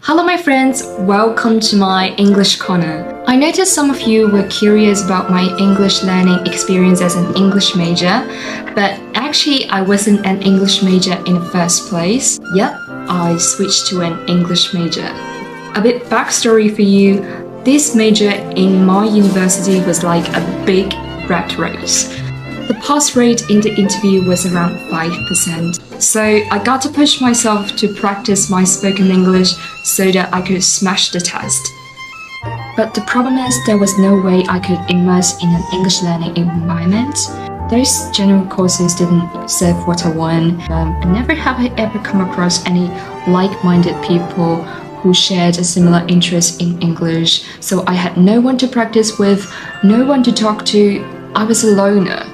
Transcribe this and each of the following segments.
Hello my friends, welcome to my English corner. I noticed some of you were curious about my English learning experience as an English major, but actually I wasn't an English major in the first place. Yep, I switched to an English major. A bit backstory for you, this major in my university was like a big rat race. The pass rate in the interview was around 5%, so I got to push myself to practice my spoken English so that I could smash the test. But the problem is there was no way I could immerse in an English learning environment. Those general courses didn't serve what I want. Never have I ever come across any like-minded people who shared a similar interest in English, so I had no one to practice with, no one to talk to. I was a loner.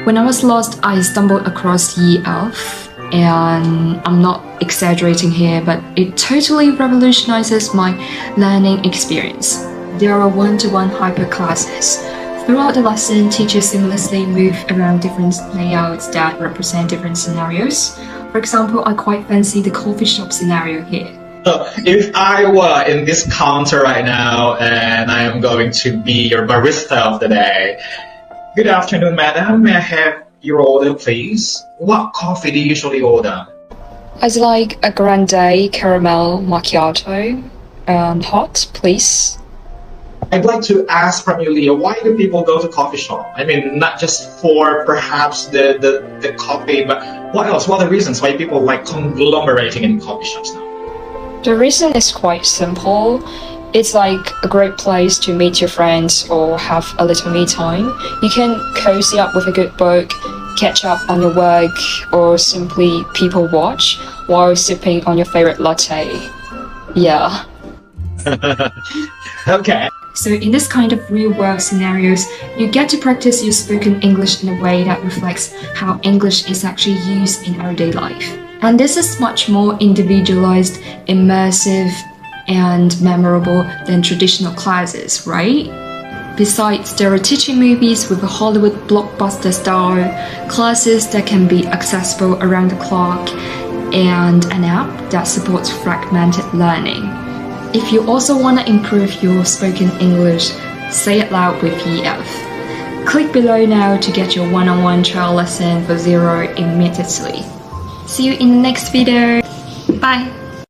When I was lost, I stumbled across ielts, and I'm not exaggerating here, but it totally revolutionizes my learning experience. There are one-to-one hyper classes. Throughout the lesson, teachers seamlessly move around different layouts that represent different scenarios. For example, I quite fancy the coffee shop scenario here. So if I were in this counter right now and I am going to be your barista of the day. Good afternoon, madam. May I have your order, please? What coffee do you usually order? I'd like a grande caramel macchiato, hot, please. I'd like to ask from you, Leah, why do people go to coffee shop? I mean, not just for perhaps the coffee, but what else? What are the reasons why people like conglomerating in coffee shops now? The reason is quite simple. It's like a great place to meet your friends or have a little me time. You can cozy up with a good book, catch up on your work, or simply people watch while sipping on your favorite latte. Yeah. Okay. So in this kind of real-world scenarios, you get to practice your spoken English in a way that reflects how English is actually used in everyday life. And this is much more individualized, immersive, and memorable than traditional classes, right? Besides, there are teaching movies with a Hollywood blockbuster star, classes that can be accessible around the clock, and an app that supports fragmented learning. If you also want to improve your spoken English, say it loud with EF. Click below now to get your one-on-one trial lesson for 0 immediately. See you in the next video. Bye!